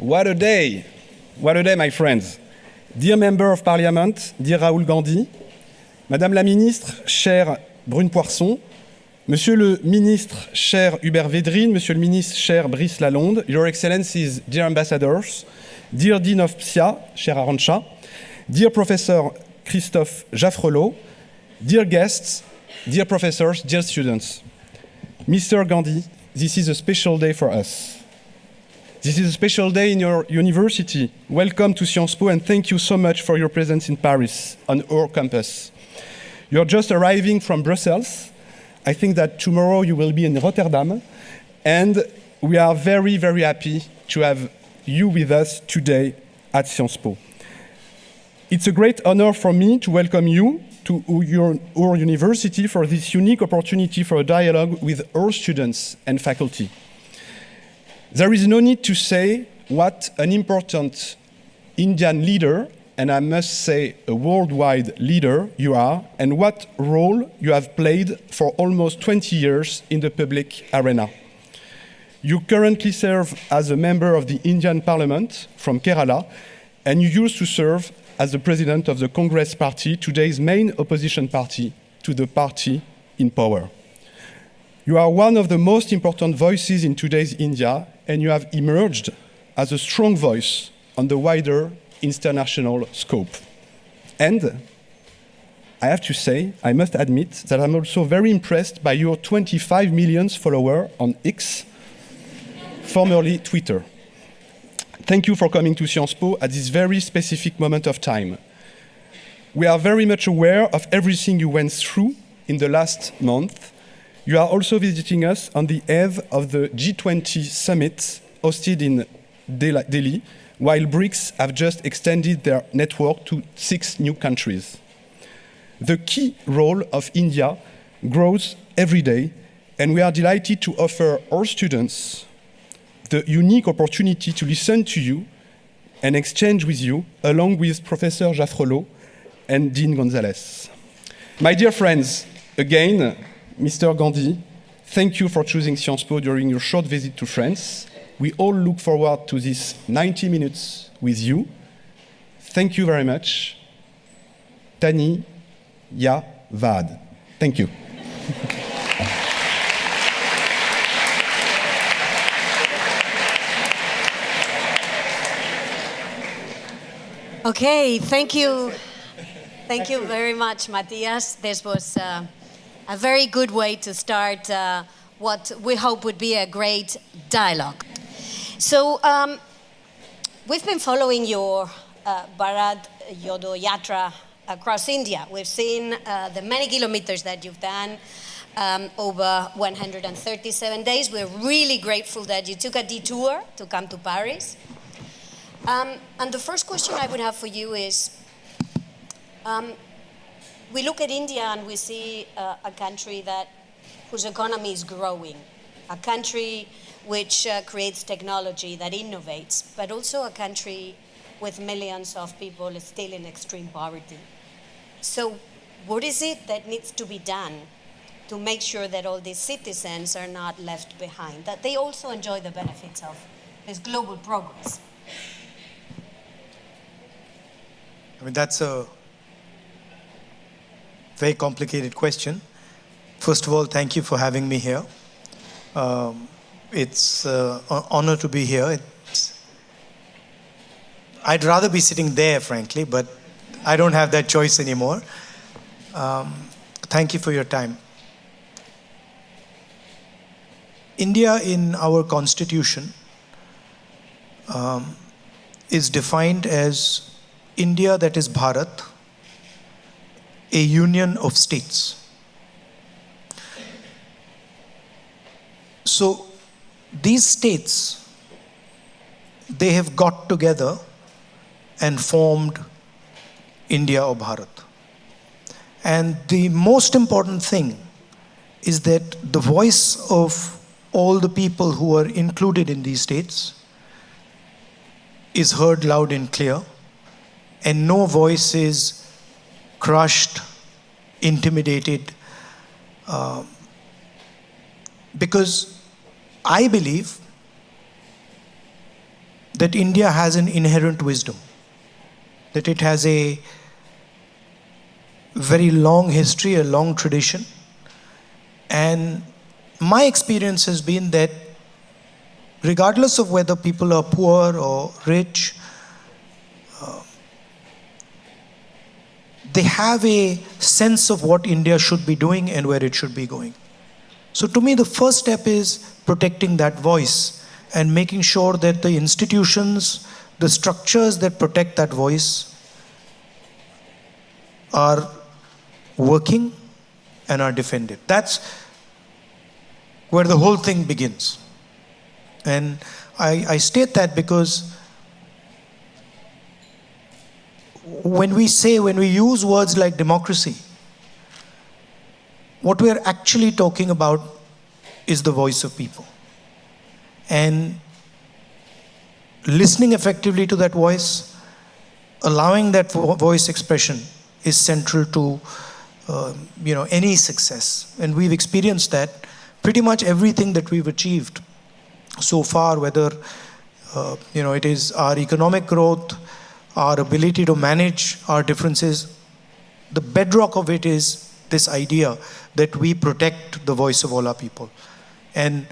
What a day! What a day, my friends. Dear Member of Parliament, dear Rahul Gandhi, Madame la Ministre, chère Brune Poisson, Monsieur le Ministre, cher Hubert Védrine, Monsieur le Ministre, cher Brice Lalonde, Your Excellencies, dear Ambassadors, dear Dean of PSIA, cher Arantxa, dear Professor Christophe Jaffrelot, dear guests, dear professors, dear students. Mr. Gandhi, this is a special day for us. This is a special day in your university. Welcome to Sciences Po and thank you so much for your presence in Paris, on our campus. You're just arriving from Brussels. I think that tomorrow you will be in Rotterdam. And we are very, very happy to have you with us today at Sciences Po. It's a great honor for me to welcome you to our university for this unique opportunity for a dialogue with our students and faculty. There is no need to say what an important Indian leader, and I must say a worldwide leader you are, and what role you have played for almost 20 years in the public arena. You currently serve as a member of the Indian Parliament from Kerala, and you used to serve as the president of the Congress Party, today's main opposition party to the party in power. You are one of the most important voices in today's India, and you have emerged as a strong voice on the wider international scope. And I have to say, I must admit that I'm also very impressed by your 25 million followers on X, formerly Twitter. Thank you for coming to Sciences Po at this very specific moment of time. We are very much aware of everything you went through in the last month. You are also visiting us on the eve of the G20 summit hosted in Delhi, while BRICS have just extended their network to 6 new countries. The key role of India grows every day, and we are delighted to offer our students the unique opportunity to listen to you and exchange with you, along with Professor Jaffrelot and Dean Gonzalez. My dear friends, again, Mr. Gandhi, thank you for choosing Sciences Po during your short visit to France. We all look forward to this 90 minutes with you. Thank you very much. Tani Ya Vad. Thank you. Okay, thank you. Thank you very much, Matthias. This was a very good way to start what we hope would be a great dialogue. So we've been following your Bharat Yodo Yatra across India. We've seen the many kilometers that you've done over 137 days. We're really grateful that you took a detour to come to Paris. And the first question I would have for you is, we look at India and we see a country whose economy is growing, a country which creates technology, that innovates, but also a country with millions of people still in extreme poverty. So what is it that needs to be done to make sure that all these citizens are not left behind, that they also enjoy the benefits of this global progress? I mean, that's a very complicated question. First of all, thank you for having me here. It's an honor to be here. I'd rather be sitting there, frankly, but I don't have that choice anymore. Thank you for your time. India in our constitution is defined as India, that is Bharat, a union of states. So these states, they have got together and formed India or Bharat. And the most important thing is that the voice of all the people who are included in these states is heard loud and clear, and no voice is crushed, intimidated, because I believe that India has an inherent wisdom, that it has a very long history, a long tradition. And my experience has been that regardless of whether people are poor or rich, they have a sense of what India should be doing and where it should be going. So to me, the first step is protecting that voice and making sure that the institutions, the structures that protect that voice are working and are defended. That's where the whole thing begins. And I state that because when we use words like democracy, what we're actually talking about is the voice of people. And listening effectively to that voice, allowing that voice expression is central to any success. And we've experienced that. Pretty much everything that we've achieved so far, whether it is our economic growth, our ability to manage our differences, the bedrock of it is this idea that we protect the voice of all our people. And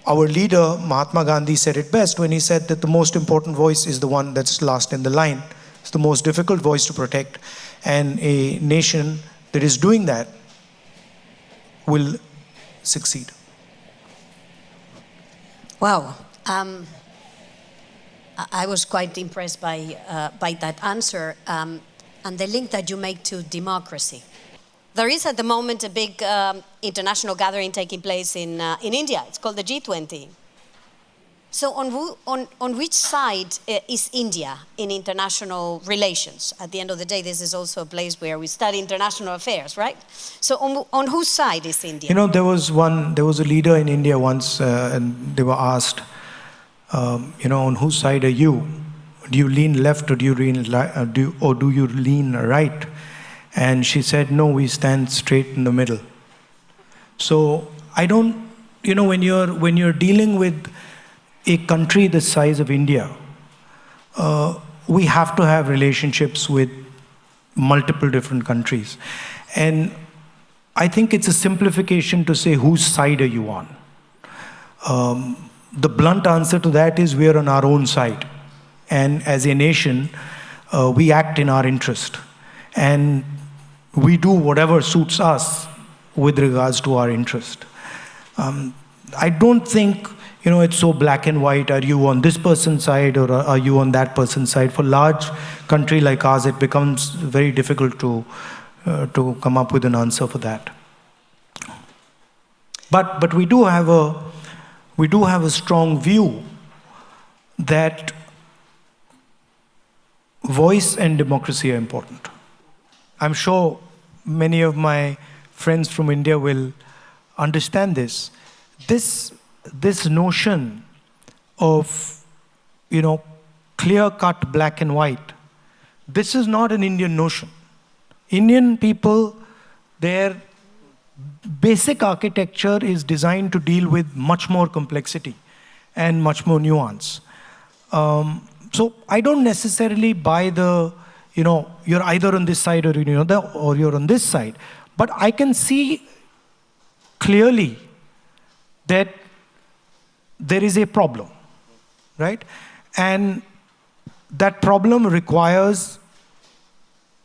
our leader, Mahatma Gandhi, said it best when he said that the most important voice is the one that's last in the line. It's the most difficult voice to protect. And a nation that is doing that will succeed. Wow. I was quite impressed by that answer and the link that you make to democracy. There is at the moment a big international gathering taking place in India. It's called the G20. So on which side is India in international relations? At the end of the day, this is also a place where we study international affairs, right? So on whose side is India? There was a leader in India once, and they were asked, on whose side are you? Do you lean left or do you lean right? And she said, no, we stand straight in the middle. So I don't, when you're dealing with a country the size of India, we have to have relationships with multiple different countries. And I think it's a simplification to say, whose side are you on? The blunt answer to that is we are on our own side. And as a nation, we act in our interest. And we do whatever suits us with regards to our interest. I don't think, it's so black and white. Are you on this person's side or are you on that person's side? For a large country like ours, it becomes very difficult to come up with an answer for that. But we do have a strong view that voice and democracy are important. I'm sure many of my friends from India will understand this. This notion of, clear-cut black and white, this is not an Indian notion. Indian people, their basic architecture is designed to deal with much more complexity and much more nuance. So I don't necessarily buy you're either on this side or you're on this side. But I can see clearly that there is a problem, right? And that problem requires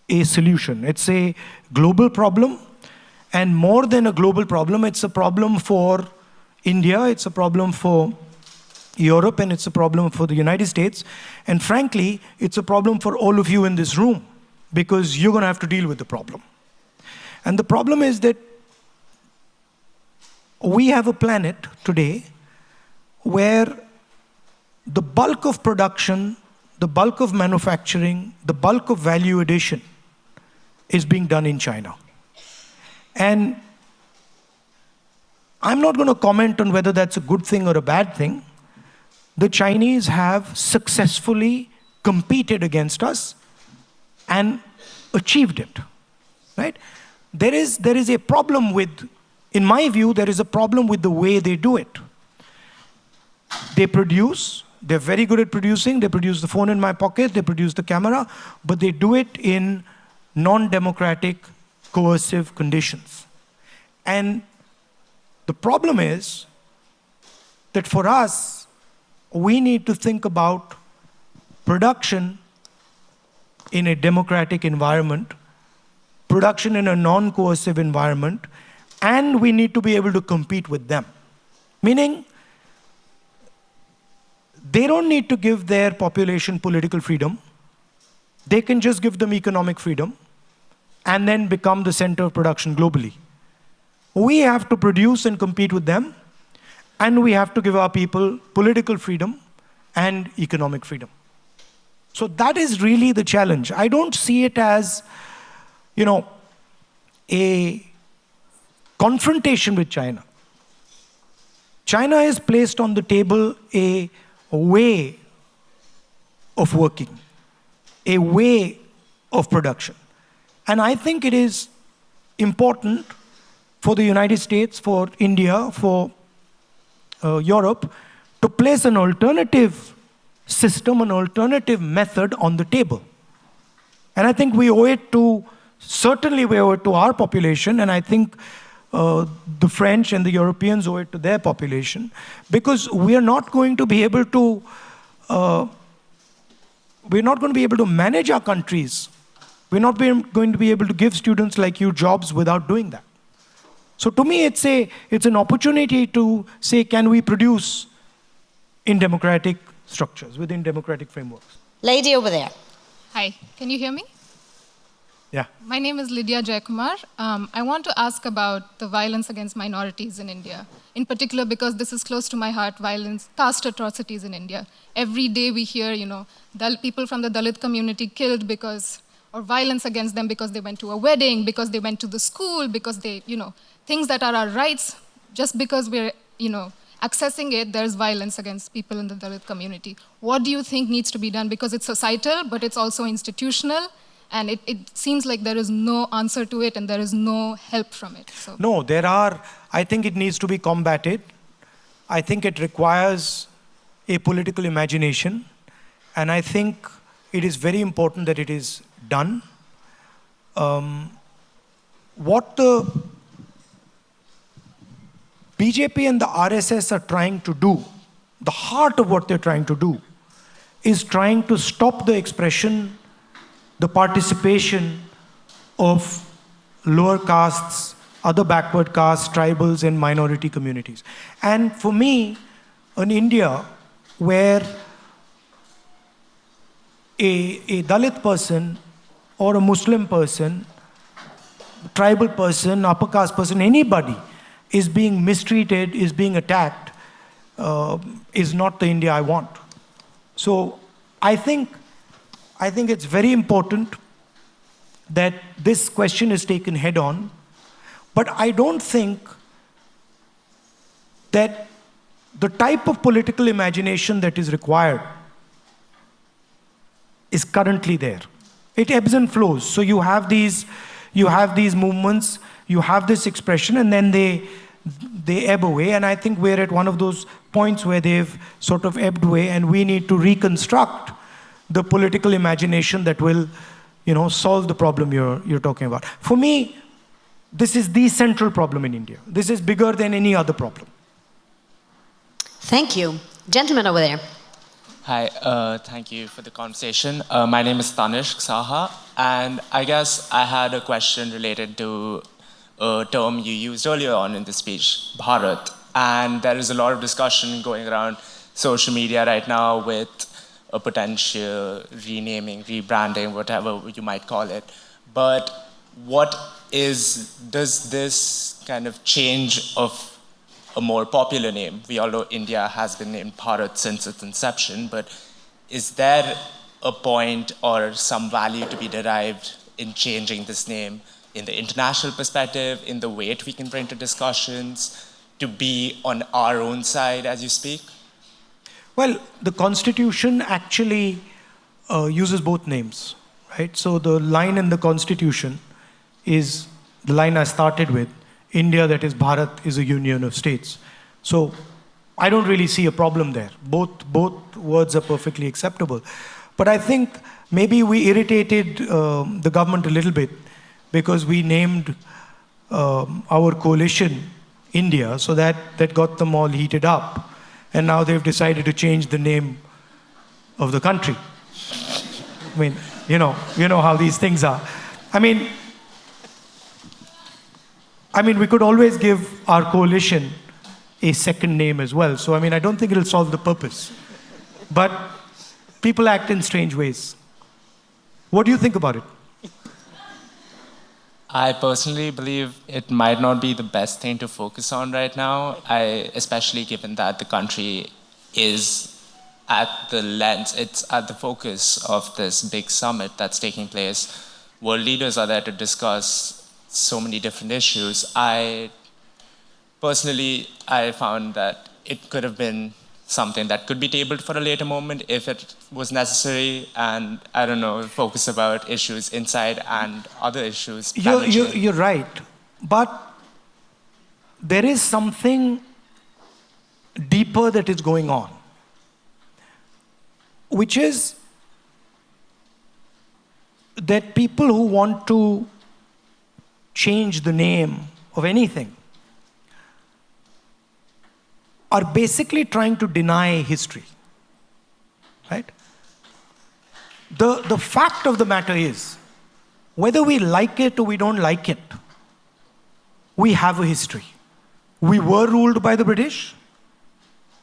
a solution. It's a global problem, and more than a global problem, it's a problem for India, it's a problem for Europe, and it's a problem for the United States. And frankly, it's a problem for all of you in this room, because you're going to have to deal with the problem. And the problem is that we have a planet today where the bulk of production, the bulk of manufacturing, the bulk of value addition is being done in China. And I'm not going to comment on whether that's a good thing or a bad thing. The Chinese have successfully competed against us and achieved it, right? There is a problem with, in my view, there is a problem with the way they do it. They produce, They're very good at producing. They produce the phone in my pocket. They produce the camera. But they do it in non-democratic, coercive conditions. And the problem is that for us, we need to think about production in a democratic environment, production in a non-coercive environment, and we need to be able to compete with them. Meaning, they don't need to give their population political freedom. They can just give them economic freedom and then become the center of production globally. We have to produce and compete with them, and we have to give our people political freedom and economic freedom. So that is really the challenge. I don't see it as, a confrontation with China. China has placed on the table a way of working, a way of production. And I think it is important for the United States, for India, for Europe, to place an alternative system, an alternative method on the table. And I think we owe it to, certainly we owe it to our population, and I think the French and the Europeans owe it to their population, because we are not going to be able to, manage our countries. We're not going to be able to give students like you jobs without doing that. So to me, it's an opportunity to say, can we produce in democratic structures, within democratic frameworks? Lady over there. Hi, can you hear me? Yeah. My name is Lydia Jayakumar. I want to ask about the violence against minorities in India. In particular, because this is close to my heart, violence, caste atrocities in India. Every day we hear, people from the Dalit community killed or violence against them because they went to a wedding, because they went to the school, because they, things that are our rights, just because we're, accessing it, there's violence against people in the Dalit community. What do you think needs to be done? Because it's societal, but it's also institutional, and it seems like there is no answer to it and there is no help from it. So. No, I think it needs to be combated. I think it requires a political imagination, and I think it is very important that it is done. What the BJP and the RSS are trying to do, the heart of what they're trying to do, is trying to stop the expression, the participation of lower castes, other backward castes, tribals, and minority communities. And for me, in India, where a Dalit person or a Muslim person, tribal person, upper caste person, anybody is being mistreated, is being attacked, is not the India I want. So I think it's very important that this question is taken head on, but I don't think that the type of political imagination that is required is currently there. It ebbs and flows. So you have these movements, you have this expression, and then they ebb away. And I think we're at one of those points where they've sort of ebbed away, and we need to reconstruct the political imagination that will, solve the problem you're talking about. For me, this is the central problem in India. This is bigger than any other problem. Thank you. Gentleman over there. Hi, thank you for the conversation. My name is Tanishq Saha, and I guess I had a question related to a term you used earlier on in the speech, Bharat. And there is a lot of discussion going around social media right now with a potential renaming, rebranding, whatever you might call it. But does this kind of change of a more popular name? We all know India has been named Bharat since its inception, but is there a point or some value to be derived in changing this name in the international perspective, in the weight we can bring to discussions, to be on our own side as you speak? Well, the Constitution actually uses both names, right? So the line in the Constitution is the line I started with. India, that is Bharat, is a union of states. So I don't really see a problem there. Both words are perfectly acceptable. But I think maybe we irritated the government a little bit because we named our coalition India, so that got them all heated up. And now they've decided to change the name of the country. I mean, you know how these things are. I mean, we could always give our coalition a second name as well. So, I don't think it'll solve the purpose. But people act in strange ways. What do you think about it? I personally believe it might not be the best thing to focus on right now, especially given that the country is at the lens, it's at the focus of this big summit that's taking place. World leaders are there to discuss so many different issues. I found that it could have been something that could be tabled for a later moment if it was necessary, and focus about issues inside and other issues. You're right, but there is something deeper that is going on, which is that people who want to change the name of anything are basically trying to deny history, right? The fact of the matter is, whether we like it or we don't like it, we have a history. We were ruled by the British.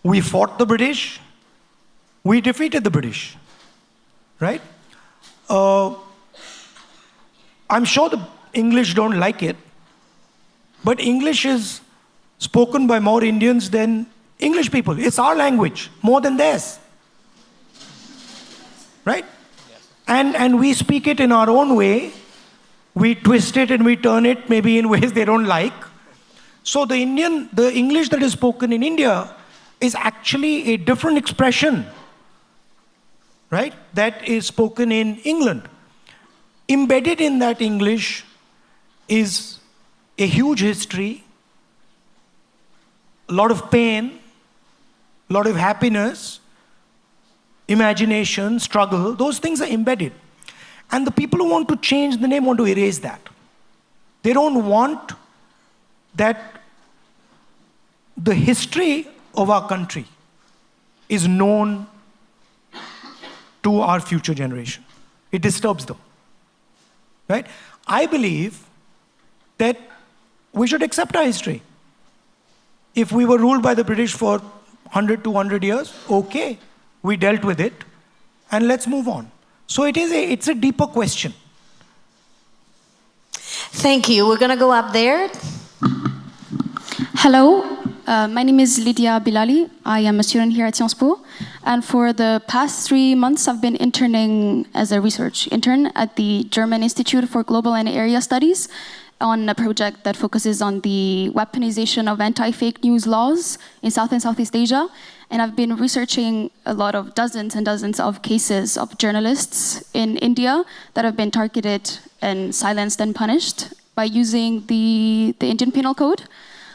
We fought the British. We defeated the British, right? I'm sure the English don't like it, but English is spoken by more Indians than English people. It's our language, more than theirs. Right? And we speak it in our own way. We twist it and we turn it maybe in ways they don't like. So the English that is spoken in India is actually a different expression, right? That is spoken in England. Embedded in that English is a huge history, a lot of pain, a lot of happiness, imagination, struggle. Those things are embedded. And the people who want to change the name want to erase that. They don't want that the history of our country is known to our future generation. It disturbs them. Right? I believe that we should accept our history. If we were ruled by the British for 100, 200 years, okay, we dealt with it, and let's move on. So it's a deeper question. Thank you. We're going to go up there. Hello, my name is Lydia Bilali. I am a student here at Sciences Po. And for the past 3 months, I've been interning as a research intern at the German Institute for Global and Area Studies on a project that focuses on the weaponization of anti-fake news laws in South and Southeast Asia. And I've been researching a lot of dozens and dozens of cases of journalists in India that have been targeted and silenced and punished by using the Indian Penal Code.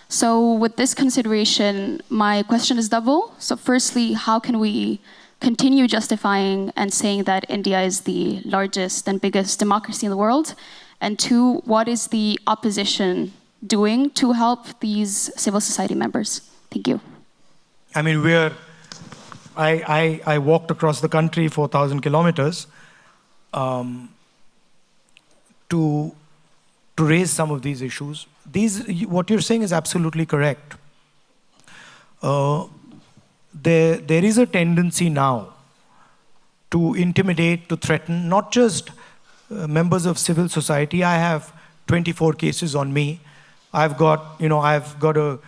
So with this consideration, my question is double. So firstly, how can we continue justifying and saying that India is the largest and biggest democracy in the world? And two, what is the opposition doing to help these civil society members? Thank you. I walked across the country 4,000 kilometers to raise some of these issues. What you're saying is absolutely correct. There is a tendency now to intimidate, to threaten, not just members of civil society. I have 24 cases on me. I've got a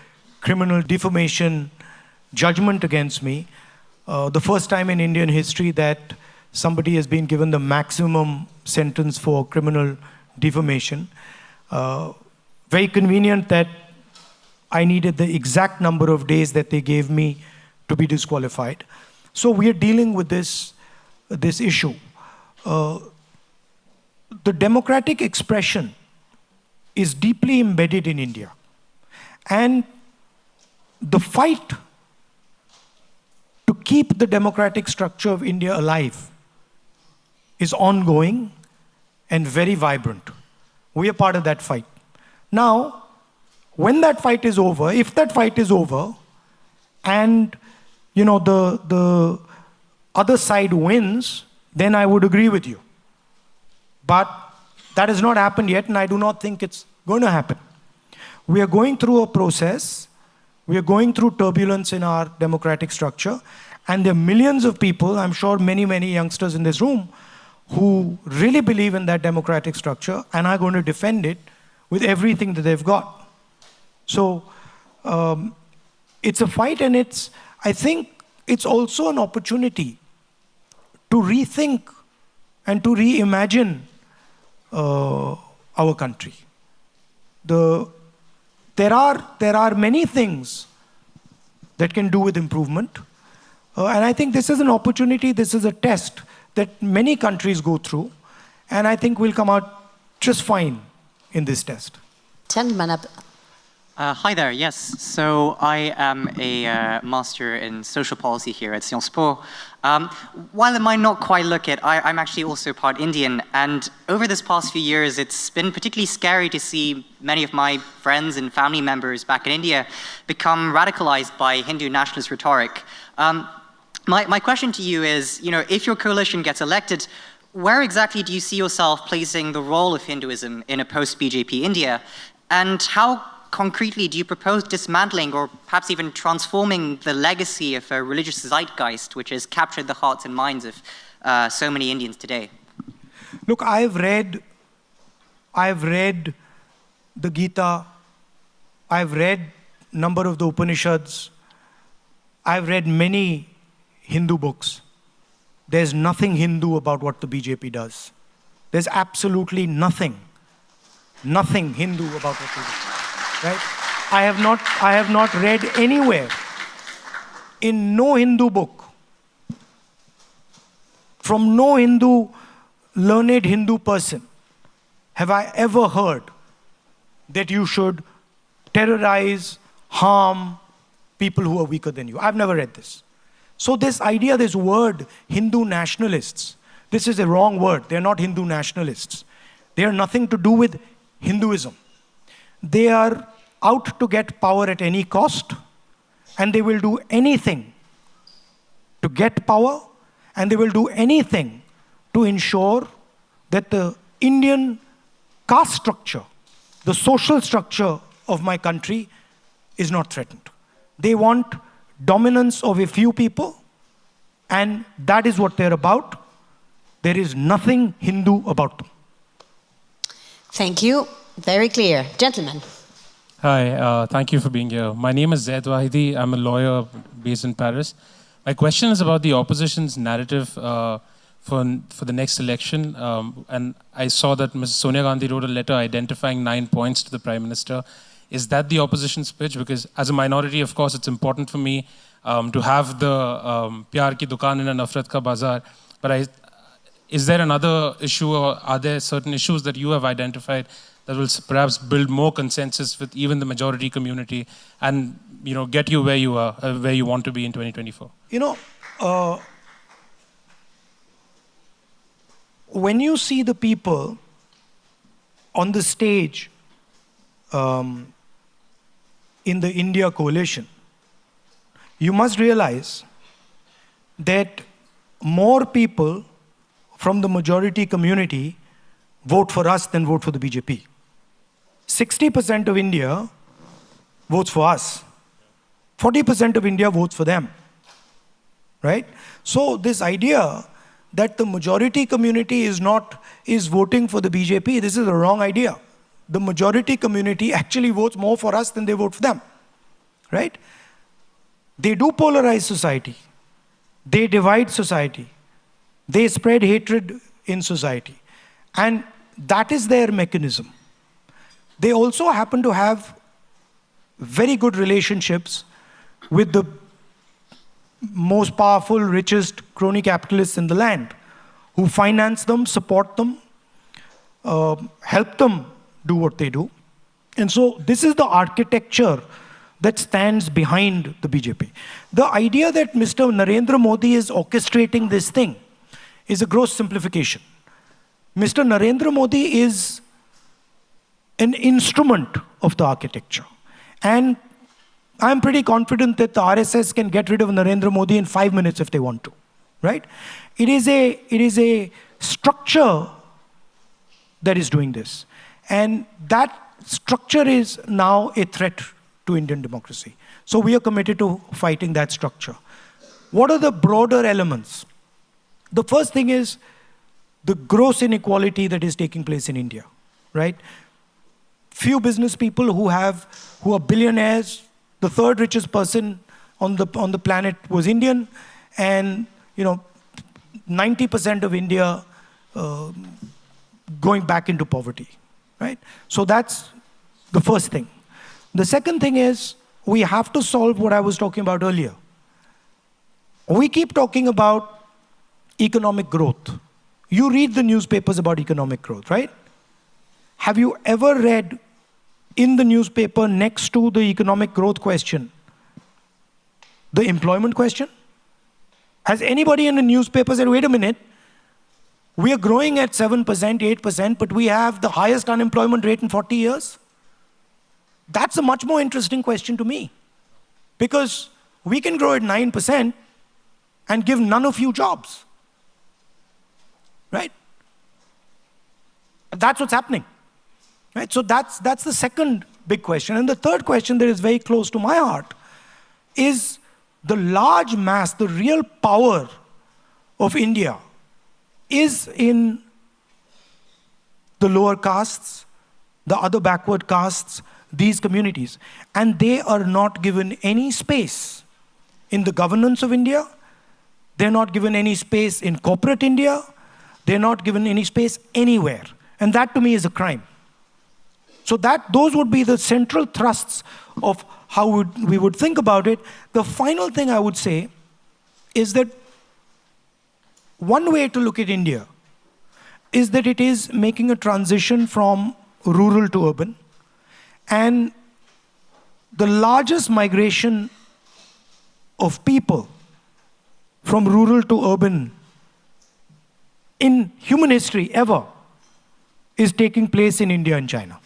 criminal defamation judgment against me. The first time in Indian history that somebody has been given the maximum sentence for criminal defamation. Very convenient that I needed the exact number of days that they gave me to be disqualified. So we are dealing with this issue. The democratic expression is deeply embedded in India. And the fight keep the democratic structure of India alive is ongoing and very vibrant. We are part of that fight. Now, when that fight is over, if that fight is over, and the other side wins, then I would agree with you. But that has not happened yet, and I do not think it's going to happen. We are going through a process. We are going through turbulence in our democratic structure, and there are millions of people, I'm sure many, many youngsters in this room, who really believe in that democratic structure and are going to defend it with everything that they've got. So it's a fight, and I think it's also an opportunity to rethink and to reimagine our country. There are many things that can do with improvement, and I think this is an opportunity, this is a test that many countries go through, and I think we'll come out just fine in this test. Gentleman up. Hi there, yes. So I am a master in social policy here at Sciences Po. While it might not quite look it, I'm actually also part Indian, and over this past few years, it's been particularly scary to see many of my friends and family members back in India become radicalized by Hindu nationalist rhetoric. My question to you is, if your coalition gets elected, where exactly do you see yourself placing the role of Hinduism in a post-BJP India? And how concretely do you propose dismantling or perhaps even transforming the legacy of a religious zeitgeist which has captured the hearts and minds of so many Indians today? Look, I've read the Gita, I've read a number of the Upanishads, I've read many Hindu books. There's nothing Hindu about what the BJP does. There's absolutely nothing Hindu about what they do. Right? I have not read anywhere, in no Hindu book, from no learned Hindu person, have I ever heard that you should terrorize, harm people who are weaker than you. I've never read this. So this idea, this word, Hindu nationalists, this is a wrong word. They're not Hindu nationalists. They are nothing to do with Hinduism. They are out to get power at any cost, and they will do anything to get power, and they will do anything to ensure that the Indian caste structure, the social structure of my country is not threatened. They want dominance of a few people, and that is what they're about. There is nothing Hindu about them. Thank you. Very clear. Gentlemen. Hi, thank you for being here. My name is Zaid Wahidi. I'm a lawyer based in Paris. My question is about the opposition's narrative for the next election. And I saw that Ms. Sonia Gandhi wrote a letter identifying 9 points to the Prime Minister. Is that the opposition's pitch? Because as a minority, of course, it's important for me to have the Pyar Ki Dukaan in a Nafrat Ka Bazaar. But is there another issue, or are there certain issues that you have identified that will perhaps build more consensus with even the majority community and get you where you are, where you want to be in 2024? When you see the people on the stage in the India coalition, you must realize that more people from the majority community vote for us than vote for the BJP. 60% of India votes for us. 40% of India votes for them. Right? So this idea that the majority community is voting for the BJP, this is a wrong idea. The majority community actually votes more for us than they vote for them. Right? They do polarize society. They divide society. They spread hatred in society. And that is their mechanism. They also happen to have very good relationships with the most powerful, richest crony capitalists in the land, who finance them, support them, help them do what they do. And so this is the architecture that stands behind the BJP. The idea that Mr. Narendra Modi is orchestrating this thing is a gross simplification. Mr. Narendra Modi is an instrument of the architecture. And I'm pretty confident that the RSS can get rid of Narendra Modi in 5 minutes if they want to, right? It is a structure that is doing this. And that structure is now a threat to Indian democracy. So we are committed to fighting that structure. What are the broader elements? The first thing is the gross inequality that is taking place in India, right? Few business people who are billionaires. The third richest person on the planet was Indian, and 90% of India going back into poverty, right? So that's the first thing. The second thing is we have to solve what I was talking about earlier. We keep talking about economic growth. You read the newspapers about economic growth, right? Have you ever read in the newspaper next to the economic growth question, the employment question? Has anybody in the newspaper said, wait a minute, we are growing at 7%, 8%, but we have the highest unemployment rate in 40 years? That's a much more interesting question to me. Because we can grow at 9% and give none of you jobs. Right? That's what's happening. Right? So that's the second big question. And the third question that is very close to my heart is the large mass, the real power of India is in the lower castes, the other backward castes, these communities. And they are not given any space in the governance of India. They're not given any space in corporate India. They're not given any space anywhere. And that to me is a crime. So those would be the central thrusts of how we would think about it. The final thing I would say is that one way to look at India is that it is making a transition from rural to urban. And the largest migration of people from rural to urban in human history ever is taking place in India and China,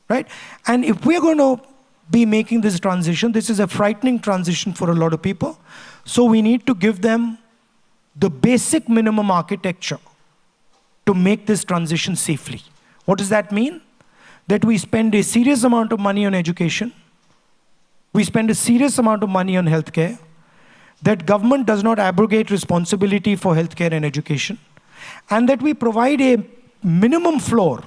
right? And if we're going to be making this transition, this is a frightening transition for a lot of people. So we need to give them the basic minimum architecture to make this transition safely. What does that mean? That we spend a serious amount of money on education. We spend a serious amount of money on healthcare. That government does not abrogate responsibility for healthcare and education. And that we provide a minimum floor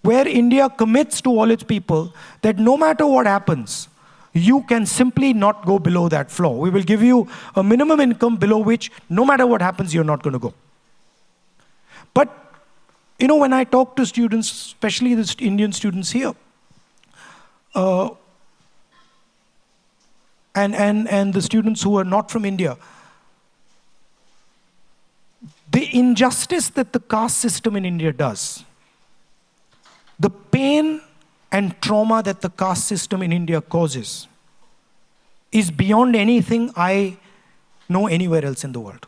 where India commits to all its people that no matter what happens, you can simply not go below that floor. We will give you a minimum income below which no matter what happens, you're not going to go. But, when I talk to students, especially the Indian students here, and the students who are not from India, the injustice that the caste system in India does, the pain and trauma that the caste system in India causes is beyond anything I know anywhere else in the world.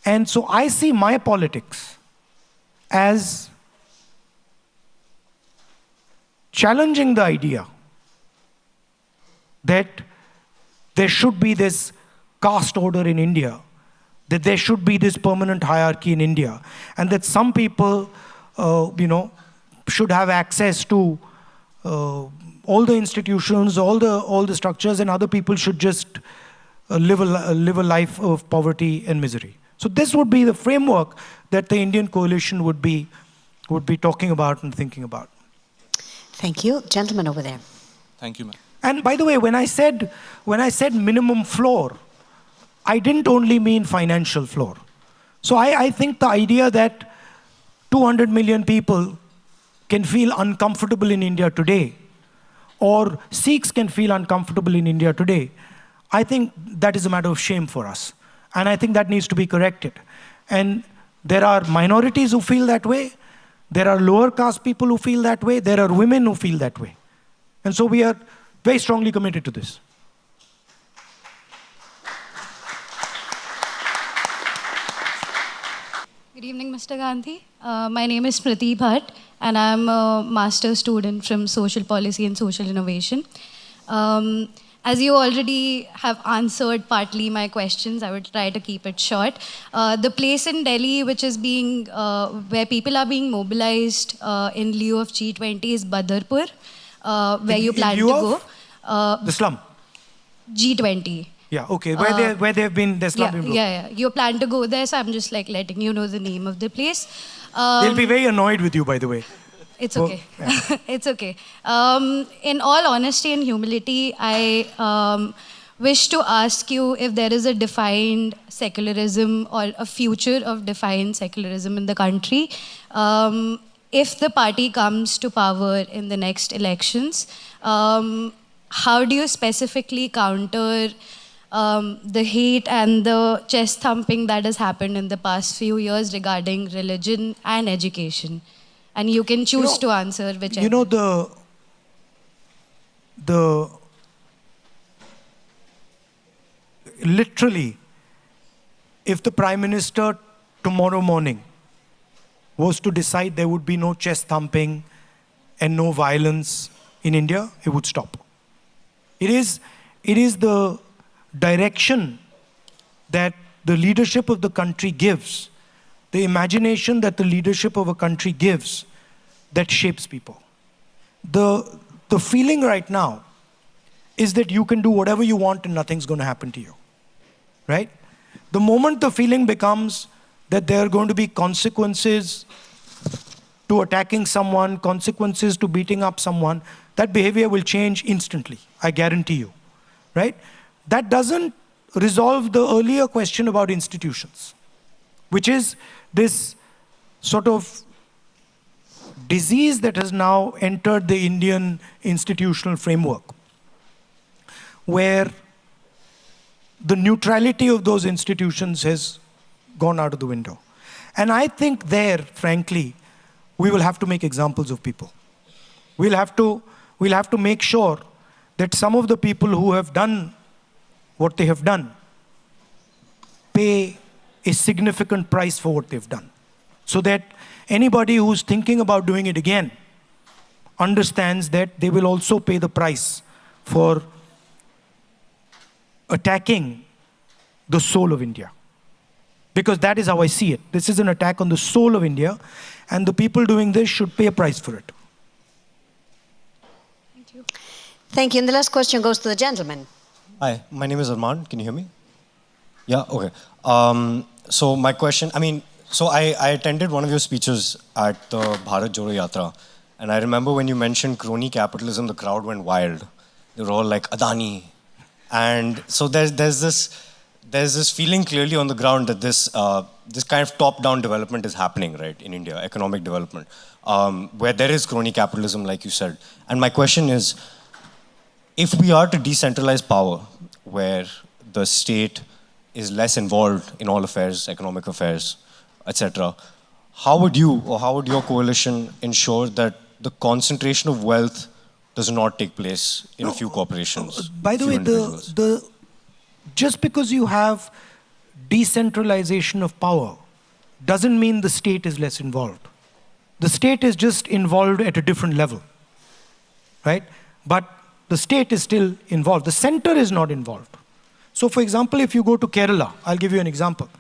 And so I see my politics as challenging the idea that there should be this caste order in India, that there should be this permanent hierarchy in India, and that some people, should have access to all the institutions, all the structures, and other people should just live a life of poverty and misery. So this would be the framework that the Indian coalition would be talking about and thinking about. Thank you. Gentleman over there. Thank you, ma'am. And by the way, when I said minimum floor, I didn't only mean financial floor. So I think the idea that 200 million people can feel uncomfortable in India today, or Sikhs can feel uncomfortable in India today, I think that is a matter of shame for us. And I think that needs to be corrected. And there are minorities who feel that way. There are lower caste people who feel that way. There are women who feel that way. And so we are very strongly committed to this. Good evening, Mr. Gandhi. My name is Smriti Bhatt, and I'm a master's student from Social Policy and Social Innovation. As you already have answered partly my questions, I would try to keep it short. The place in Delhi which is being, where people are being mobilized in lieu of G20 is Badarpur, where you plan to go. The slum? G20. Yeah, okay. Where they've been, their slum. Yeah. You plan to go there, so I'm just like letting you know the name of the place. They'll be very annoyed with you, by the way. It's okay. Yeah. It's okay. In all honesty and humility, I wish to ask you if there is a defined secularism or a future of defined secularism in the country. If the party comes to power in the next elections, how do you specifically counter the hate and the chest thumping that has happened in the past few years regarding religion and education? And you can choose to answer whichever. You know, literally, if the Prime Minister tomorrow morning was to decide there would be no chest thumping and no violence in India, it would stop. It is the direction that the leadership of the country gives, the imagination that the leadership of a country gives, that shapes people. The feeling right now is that you can do whatever you want and nothing's going to happen to you, right? The moment the feeling becomes that there are going to be consequences to attacking someone, consequences to beating up someone, that behavior will change instantly, I guarantee you, right? That doesn't resolve the earlier question about institutions, which is this sort of disease that has now entered the Indian institutional framework, where the neutrality of those institutions has gone out of the window. And I think there, frankly, we will have to make examples of people. We'll have to make sure that some of the people who have done what they have done pay a significant price for what they've done, so that anybody who's thinking about doing it again understands that they will also pay the price for attacking the soul of India. Because that is how I see it. This is an attack on the soul of India, and the people doing this should pay a price for it. Thank you. Thank you. And the last question goes to the gentleman. Hi, my name is Arman. Can you hear me? Yeah, okay. So my question, I attended one of your speeches at the Bharat Jodo Yatra, and I remember when you mentioned crony capitalism, the crowd went wild. They were all like, Adani. And so there's this feeling clearly on the ground that this kind of top-down development is happening, right, in India, economic development, where there is crony capitalism, like you said. And my question is, if we are to decentralize power, where the state is less involved in all affairs, economic affairs, etc., how would you or how would your coalition ensure that the concentration of wealth does not take place in a few corporations? By the way, just because you have decentralization of power doesn't mean the state is less involved. The state is just involved at a different level, right? But the state is still involved. The center is not involved. So for example, if you go to Kerala, I'll give you an example.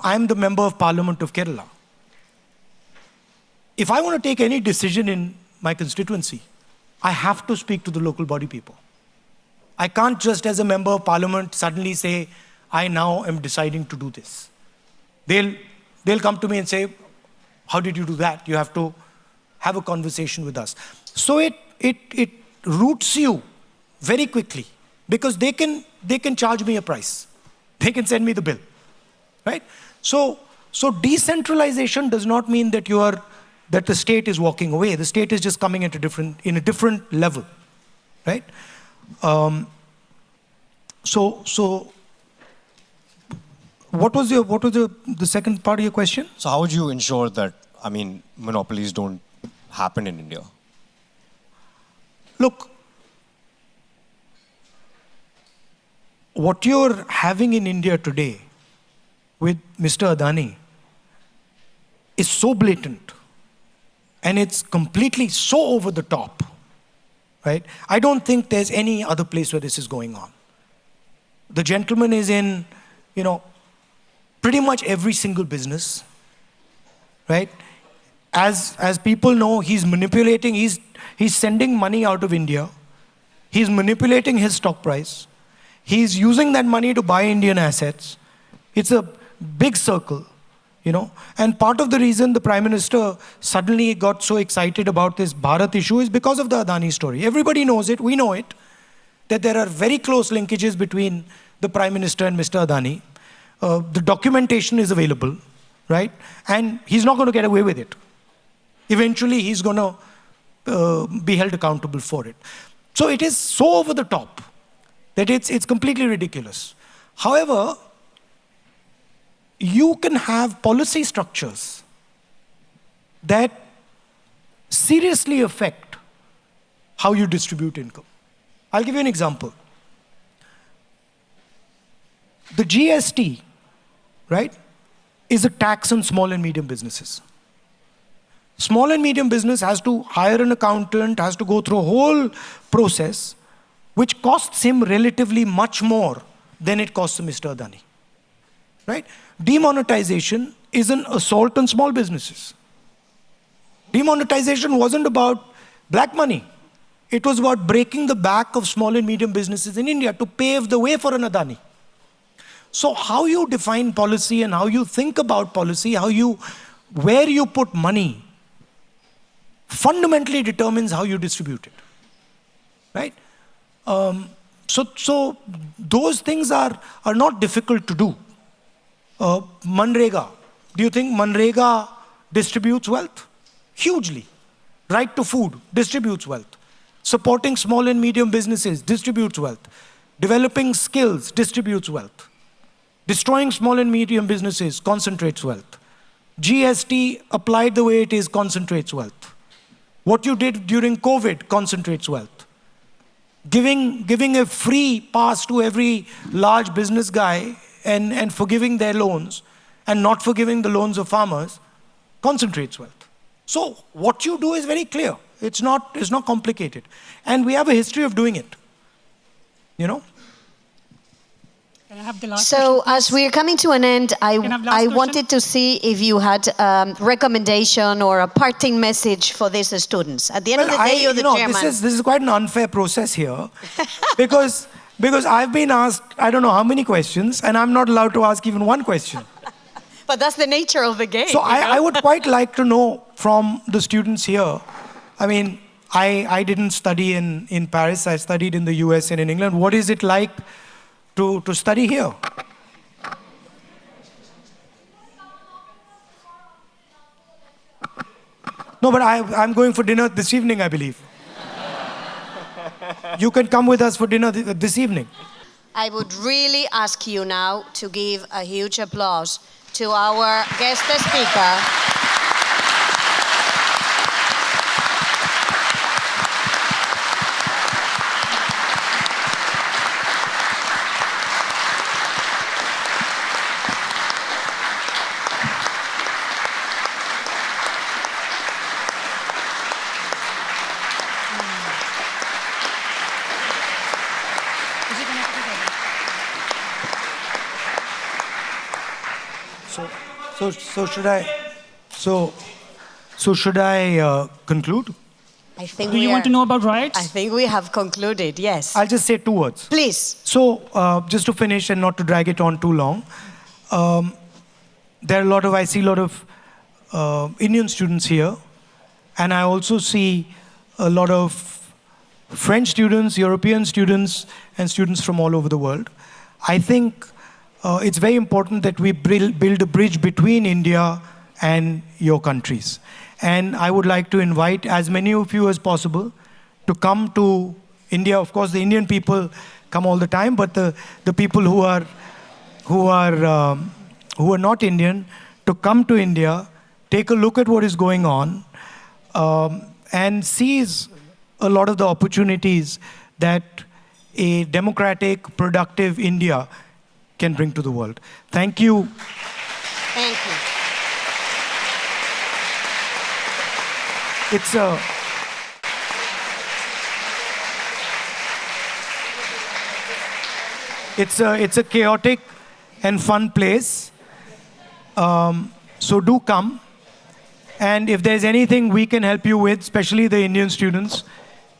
I'm the member of Parliament of Kerala. If I want to take any decision in my constituency, I have to speak to the local body people. I can't just as a member of Parliament suddenly say, I now am deciding to do this. They'll come to me and say, how did you do that? You have to have a conversation with us. So it roots you very quickly, because they can charge me a price. They can send me the bill, right? So decentralization does not mean that that the state is walking away. The state is just coming in a different level, right? So what was the second part of your question? So how would you ensure that, monopolies don't happen in India? look, what you're having in India today with Mr. Adani is so blatant and it's completely so over the top, right? I don't think there's any other place where this is going on. The gentleman is in, pretty much every single business, right? As people know, he's manipulating, he's sending money out of India. He's manipulating his stock price. He's using that money to buy Indian assets. It's a big circle, And part of the reason the Prime Minister suddenly got so excited about this Bharat issue is because of the Adani story. Everybody knows it, we know it, that there are very close linkages between the Prime Minister and Mr. Adani. The documentation is available, right? And he's not going to get away with it. Eventually, he's going to be held accountable for it. So it is so over the top that it's completely ridiculous. However, you can have policy structures that seriously affect how you distribute income. I'll give you an example. The GST, right, is a tax on small and medium businesses. Small and medium business has to hire an accountant, has to go through a whole process, which costs him relatively much more than it costs Mr. Adani, right? Demonetization is an assault on small businesses. Demonetization wasn't about black money. It was about breaking the back of small and medium businesses in India to pave the way for an Adani. So how you define policy and how you think about policy, where you put money, fundamentally determines how you distribute it, right? So those things are not difficult to do. Manrega, do you think Manrega distributes wealth? Hugely. Right to food distributes wealth. Supporting small and medium businesses distributes wealth. Developing skills distributes wealth. Destroying small and medium businesses concentrates wealth. GST applied the way it is concentrates wealth. What you did during COVID concentrates wealth. Giving a free pass to every large business guy and forgiving their loans and not forgiving the loans of farmers concentrates wealth. So what you do is very clear. It's not complicated. And we have a history of doing it. Can I have the last So question, as we're coming to an end, I wanted to see if you had a recommendation or a parting message for these students. At the end of the day, you're the chairman. This is quite an unfair process here because I've been asked, I don't know how many questions, and I'm not allowed to ask even one question. But that's the nature of the game. So I would quite like to know from the students here. I mean, I didn't study in Paris. I studied in the US and in England. What is it like to study here? No, but I'm going for dinner this evening, I believe. You can come with us for dinner this evening. I would really ask you now to give a huge applause to our guest speaker. So should I conclude? I think Do you want to know about riots? I think we have concluded, yes. I'll just say 2 words. Please. So just to finish and not to drag it on too long, I see a lot of Indian students here, and I also see a lot of French students, European students, and students from all over the world. I think it's very important that we build a bridge between India and your countries. And I would like to invite as many of you as possible to come to India. Of course, the Indian people come all the time, but the people who are not Indian, to come to India, take a look at what is going on, and seize a lot of the opportunities that a democratic, productive India can bring to the world. Thank you. Thank you. It's a chaotic and fun place. So do come. And if there's anything we can help you with, especially the Indian students,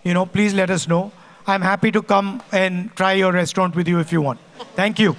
please let us know. I'm happy to come and try your restaurant with you if you want. Thank you.